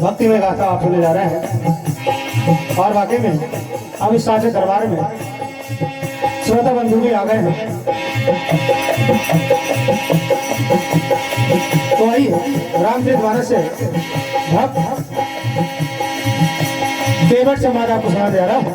भक्ति में गाता आप सुने जा रहे हैं और वाकई में अब इस साचे दरबार में श्रोता बंधु भी आ गए हैं। तो आइए रामचरित मानस से भक्त केवट समाज आपको सुना दे रहा हूँ।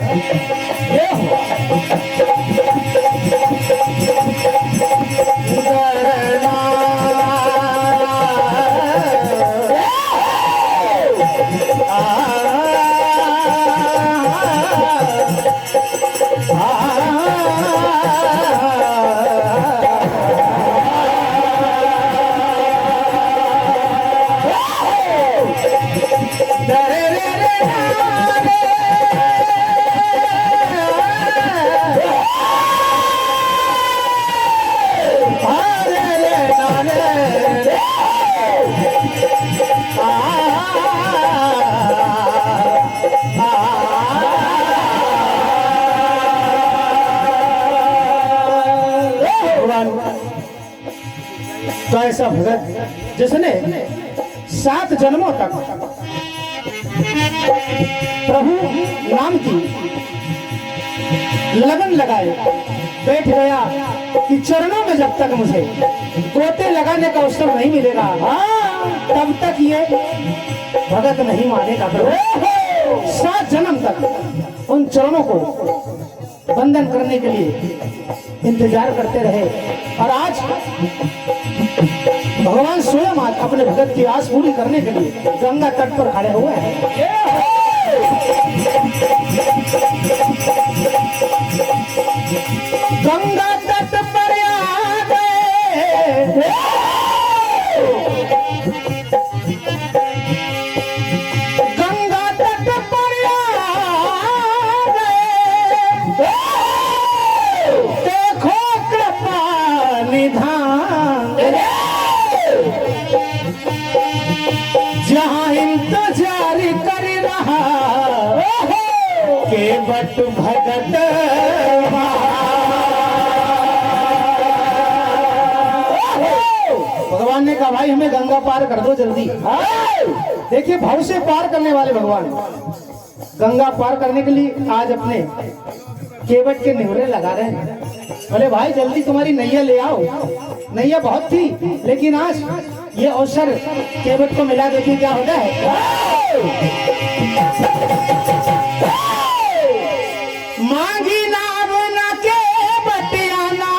तो ऐसा भगत जिसने 7 जन्मों तक प्रभु नाम की लगन लगाए बैठ गया कि चरणों में जब तक मुझे गोते लगाने का अवसर नहीं मिलेगा तब तक ये भगत नहीं मानेगा। प्रभु 7 जन्म तक उन चरणों को वंदन करने के लिए इंतजार करते रहे और आज भगवान स्वयं आज अपने भगत की आस पूरी करने के लिए गंगा तट पर खड़े हुए हैं। गंगा तट पर आ गए, गंगा तट पर आ गए, देखो कृपा निधान जहाँ इंतजार कर रहा केवट भगत। भगवान ने कहा भाई हमें गंगा पार कर दो जल्दी। देखिए भाव से पार करने वाले भगवान गंगा पार करने के लिए आज अपने केवट के निहुरे लगा रहे हैं। बोले भाई जल्दी तुम्हारी नैया ले आओ। नैया बहुत थी लेकिन आज ये अवसर केवट को मिला। देखिए क्या होता है। मांगी नाम ना के बटियाना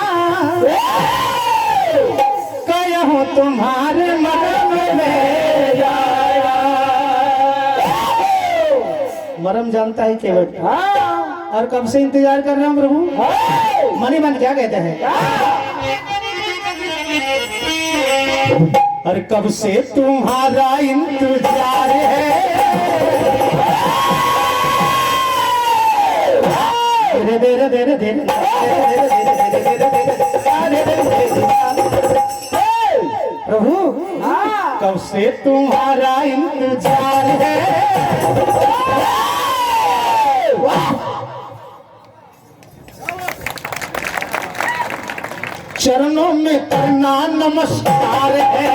कहूँ तुम्हारे मरम में जाया। मरम जानता है केवट और कब से इंतजार कर रहा हूँ प्रभु। मनी मन क्या कहते हैं और कब से तुम्हारा इंतजार है। धीरे धीरे धीरे प्रभु कब से तुम्हारा इंतजार है। चरणों में करना नमस्कार है।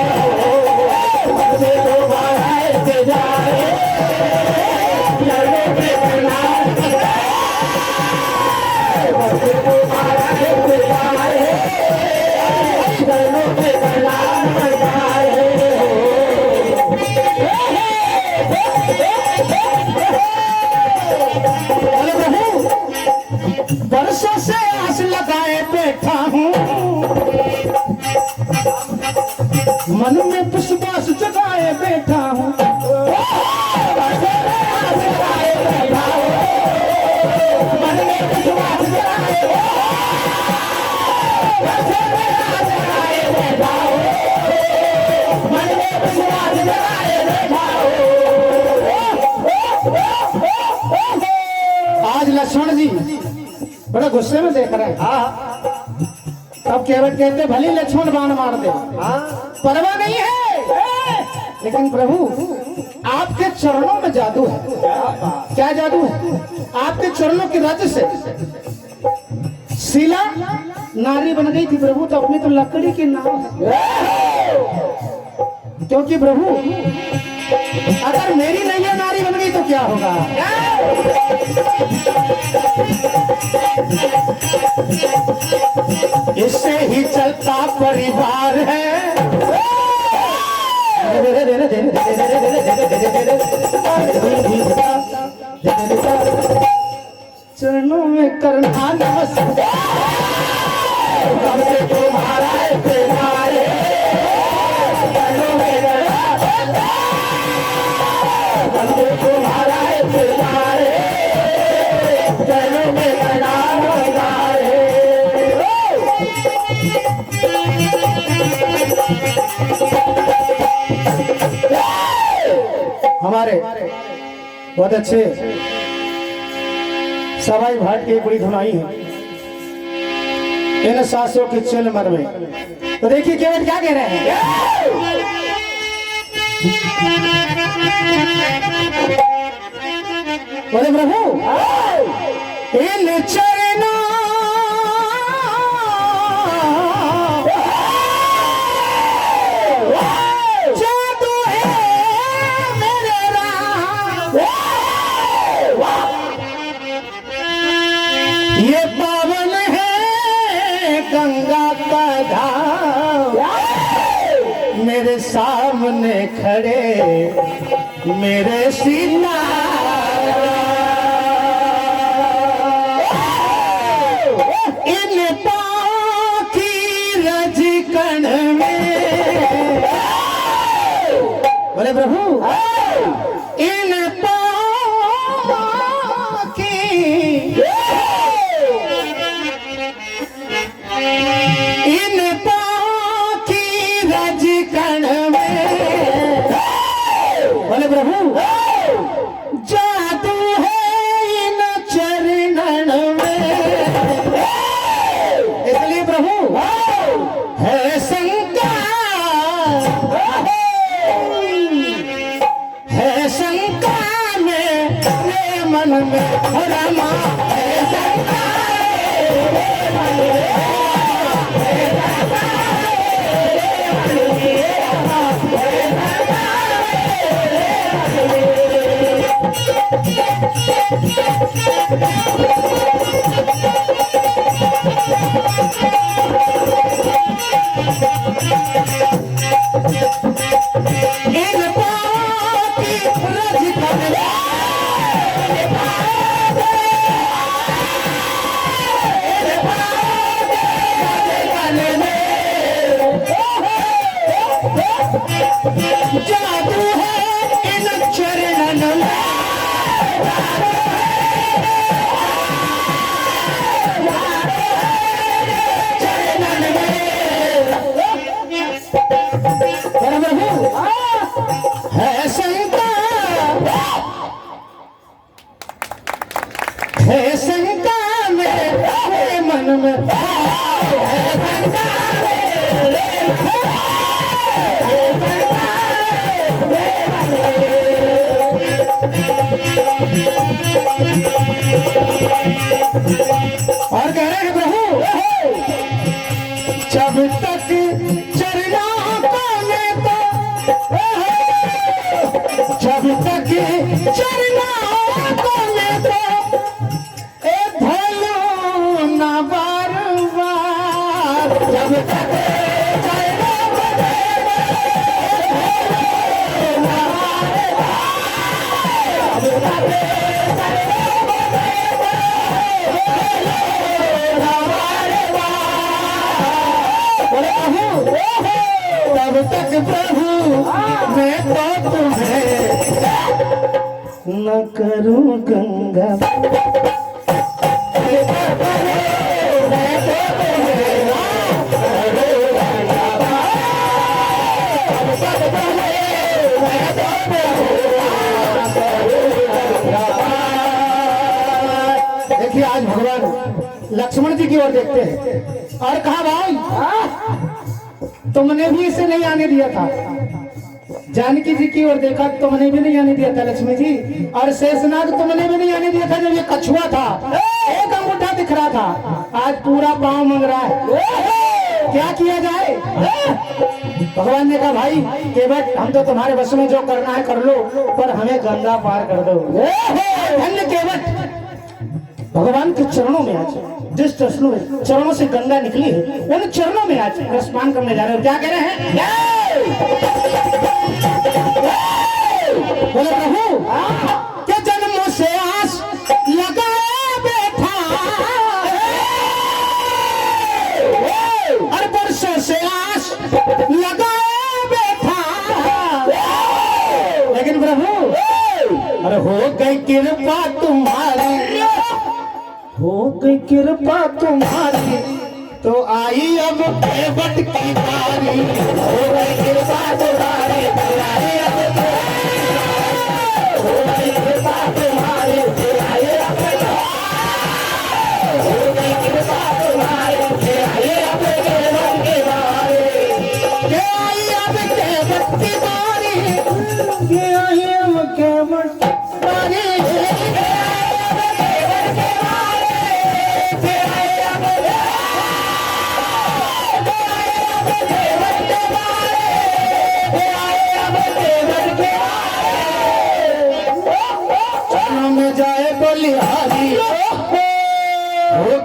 लक्ष्मण जी बड़ा गुस्से में देख रहे हैं। तब केवट कहते भले लक्ष्मण बाण मार दे, परवाह नहीं है, लेकिन प्रभु आपके चरणों में जादू है। क्या जादू है? आपके चरणों की रज से शिला नारी बन गई थी प्रभु, तो अपनी तो लकड़ी की नाव है। क्योंकि प्रभु अगर मेरी नैया नारी बन गई तो क्या होगा? इससे ही चलता परिवार है। चरणों में करना नमस्कार, तुम्हारा हमारे बहुत अच्छे सवाई भाट की बड़ी धुनाई है इन सासों की चिल मर में। तो देखिए केवट क्या कह रहे हैं? बोले प्रभु इन चरणों ये पावन है गंगा का धाम, मेरे सामने खड़े मेरे सीता, इन पाँव की रज कण में। बोले प्रभु इन प्रभु जादू है इन चरणों में। इसलिए प्रभु है शंका, है शंका में मन में रमा, है शंका जादू है इन चरणों में। है शंका, है शंका मेरे मन में, है शंका और कह रहे हैं प्रभु जब तक चरणों में तो, जब तक चरणों में तो भलो न बार बार, जब तक तब तक प्रभु मैं तो तुम्हें न करूं गंगा, भगवान लक्ष्मण जी की ओर देखते हैं और कहा भाई तुमने भी इसे नहीं आने दिया था। जानकी जी की ओर देखा, तुमने भी नहीं आने दिया था लक्ष्मी जी, और शेषनाग तुमने भी नहीं आने दिया था। जब ये कछुआ था एक अंगूठा दिख रहा था, आज पूरा पांव मांग रहा है। क्या किया जाए? भगवान ने कहा भाई केवट हम तो तुम्हारे बस में जो करना है कर लो, पर हमें गंगा पार कर दो। धन्य केवट भगवान के चरणों में आज जिस चरणों से गंगा निकली है उन चरणों में आज स्नान करने जा रहे हो। क्या कह रहे हैं? बोले प्रभु क्या जन्मों से आस लगाए बैठा और वर्षों से आस लगाए बैठा, लेकिन प्रभु अरे हो गई कृपा तुम्हारी, हो गई कृपा तुम्हारी, तो आई अब केवट की बारी। हो गई कृपा तुम्हारी, तो आई अब हो गई कृपा तुम्हारी, तो आई अब हो गई कृपा तुम्हारी, तो आई अब केवट की बारी। के आई अब केवट की बारी, के आई अब केवट की बारी। हो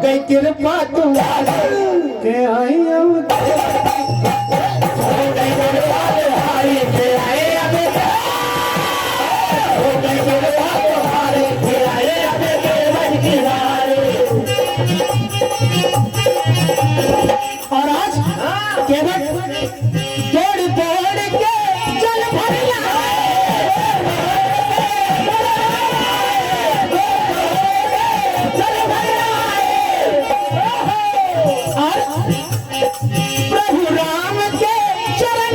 गई कृपा तुम्हारी, के आई अब हो गई कृपा तुम्हारी, के आई अब हो गई कृपा तुम्हारी, के आई अब केवट की बारी। और आज केवट दौड़ दौड़ के जल भर प्रभु राम के चरण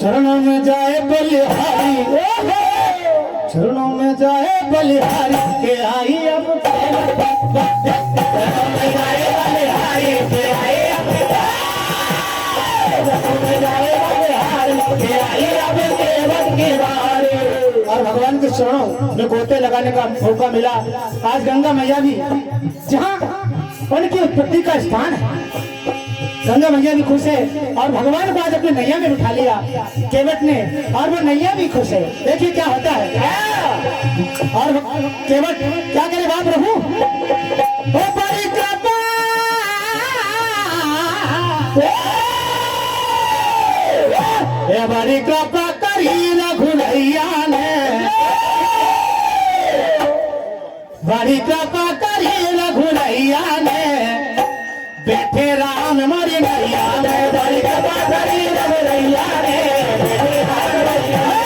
चरणों में जाए बलिहारी, चरणों में जाए बलिहारी, के आई अब चरणों में जाए बलिहारी, के आई अब चरणों में जाए बलिहारी, के आई अब केवट की बारी। और भगवान के चरणों में गोते लगाने का मौका मिला। आज गंगा मैया भी जहाँ उनकी उत्पत्ति का स्थान है, गंगा मैया भी खुश है और भगवान को आज अपने नैया में उठा लिया केवट ने, और वो नैया भी खुश है। देखिए क्या होता है। और केवट क्या करे बाप प्रभु, ओ बड़ी कृपा, ए बड़ी कृपा करी रघुनैया ने, बड़ी कृपा करी रघुनैया ने, बैठे राम मरी नैया में। बड़ी कृपा करी रघुनैया ने, बैठे राम नैया में।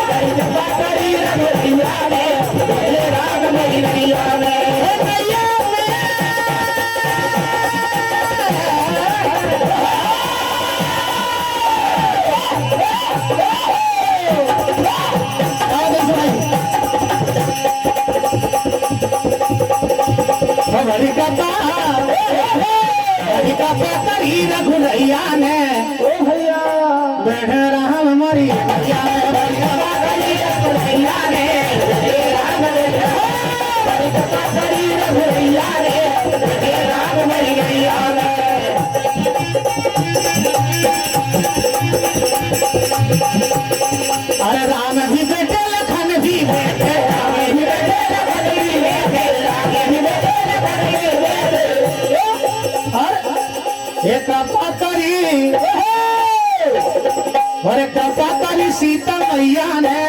बड़ी कृपा करी रघुनैया ने, बैठे राम मरी नैया में। बड़ी कृपा करी रघुनैया ने, ओ भैया बैठे राम मरी नैया में। बड़ी कृपा करी रघुनैया ने, बैठे राम नैया में। बड़ी कृपा करी रघुनैया ने, बैठे राम मरी नैया में। अरे राम भी बैठे लखन भी बैठे, राम भी बैठे लखन भी बैठे, राम भी बैठे लखन भी बैठे। एक कृपा करी, और एक कृपा करी सीता मैया ने,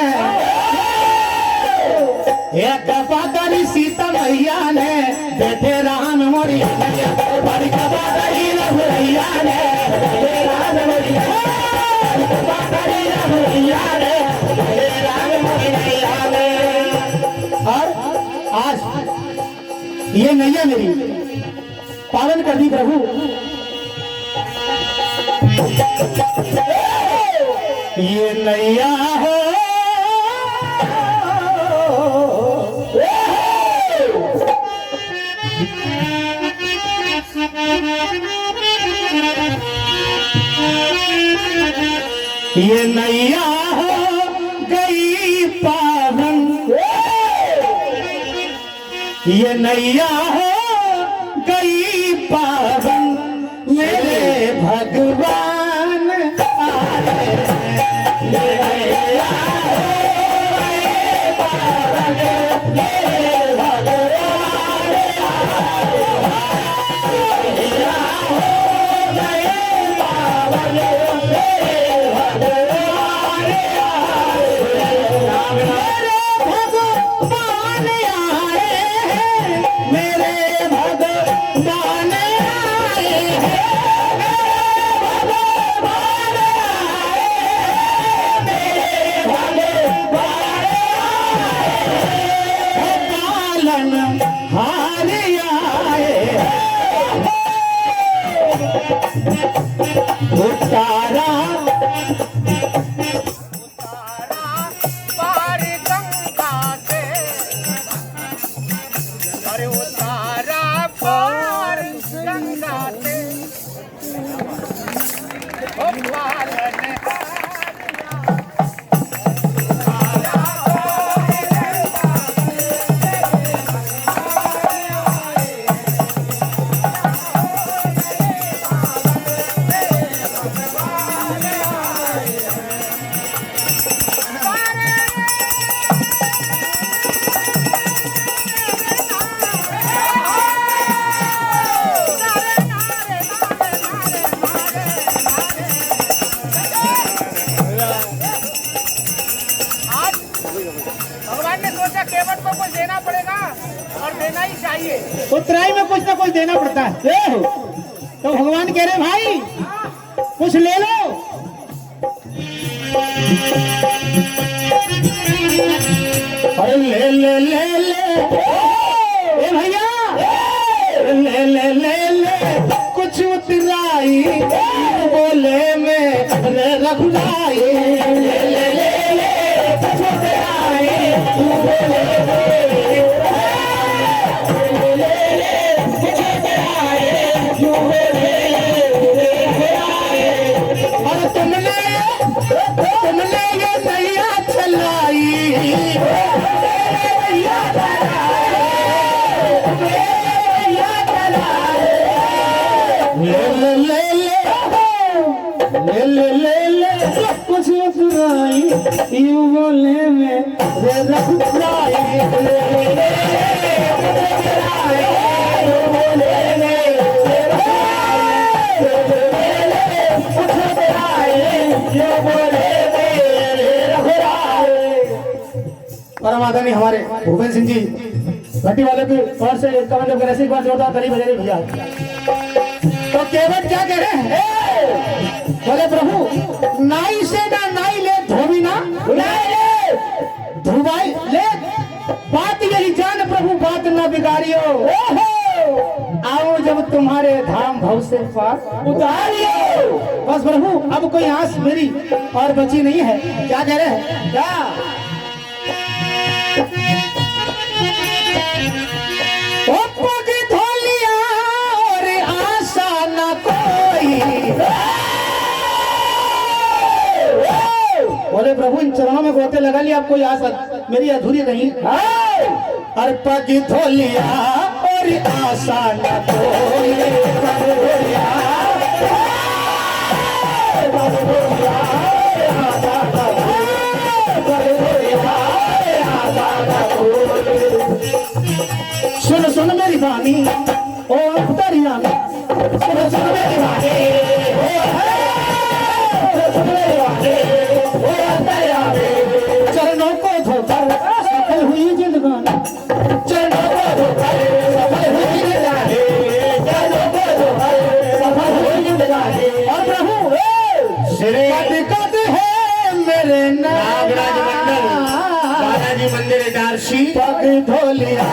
एक कृपा करी सीता मैया ने, बैठे राम मोरी नैया। बड़ी कृपा करी रघुनैया ने, बैठे राम मोरी नैया। बड़ी कृपा करी रघुनैया ने, बैठे राम मोरी नैया में। और आज ये नैया मेरी पावन कर दी प्रभु। ये नैया हो ये नैया हो गई पावन, ये नैया हो गई पावन, मेरे भगवान आए हैं। ये नैया हो गई पावन, मेरे भगवान आए हैं। नैया हो गई पावन, मेरे भगवान आए हैं। मेरे भगवान आए हैं। उतारा पार गंगा से, अरे उतारा पार गंगा से, ओ पालन भगवान ने सोचा केवट को कुछ देना पड़ेगा और देना ही चाहिए। उतराई में कुछ ना कुछ देना पड़ता है। तो भगवान कह रहे भाई कुछ ले लो। अरे ले ले ले ले ए भैया, ले ले ले ले कुछ उतराई बोले में रघुराई। ले ले ले ले कुछ उतराई बोले और तुमने ये नैया चलाई, ले ले ले ले ले ले कुछ उतराई यूं बोले में रघुराई। परम आदरणीय हमारे भूपेंद्र सिंह जी घटी वाले की ओर से कमल लोग ऐसे एक बार जोरदार ताली बजा रही भैया। तो केवट क्या कह रहे हैं? बोले प्रभु नाई से ना नाई ले धोबी ना ले धुबाई ले, बात यही जान प्रभु बात ना बिगाड़ियो। आओ जब तुम्हारे धाम भव से पार उतारियो। बस प्रभु अब कोई आस मेरी और बची नहीं है। क्या कह रहे हैं? क्या धोलिया और आशा न कोई। बोले प्रभु इन चरणों में गोते लगा लिया, आपको आशा मेरी अधूरी नहीं। अर्पग धोलिया और आशा न कोई। सुन सुन मेरी वाणी ओ दरिया में, सुन सुन मेरी वाणी सुन मेरी वाणी ओ दरिया में। चरणों को धोकर सफल हुई जिंदगानी, चरणों को धोकर सफल हुई जिंदगानी, चरणों को धोकर सफल हुई जिंदगानी। और प्रभु श्री कद है मेरे नागराज मंदिर बालाजी मंदिर इटारसी। पग धोलिया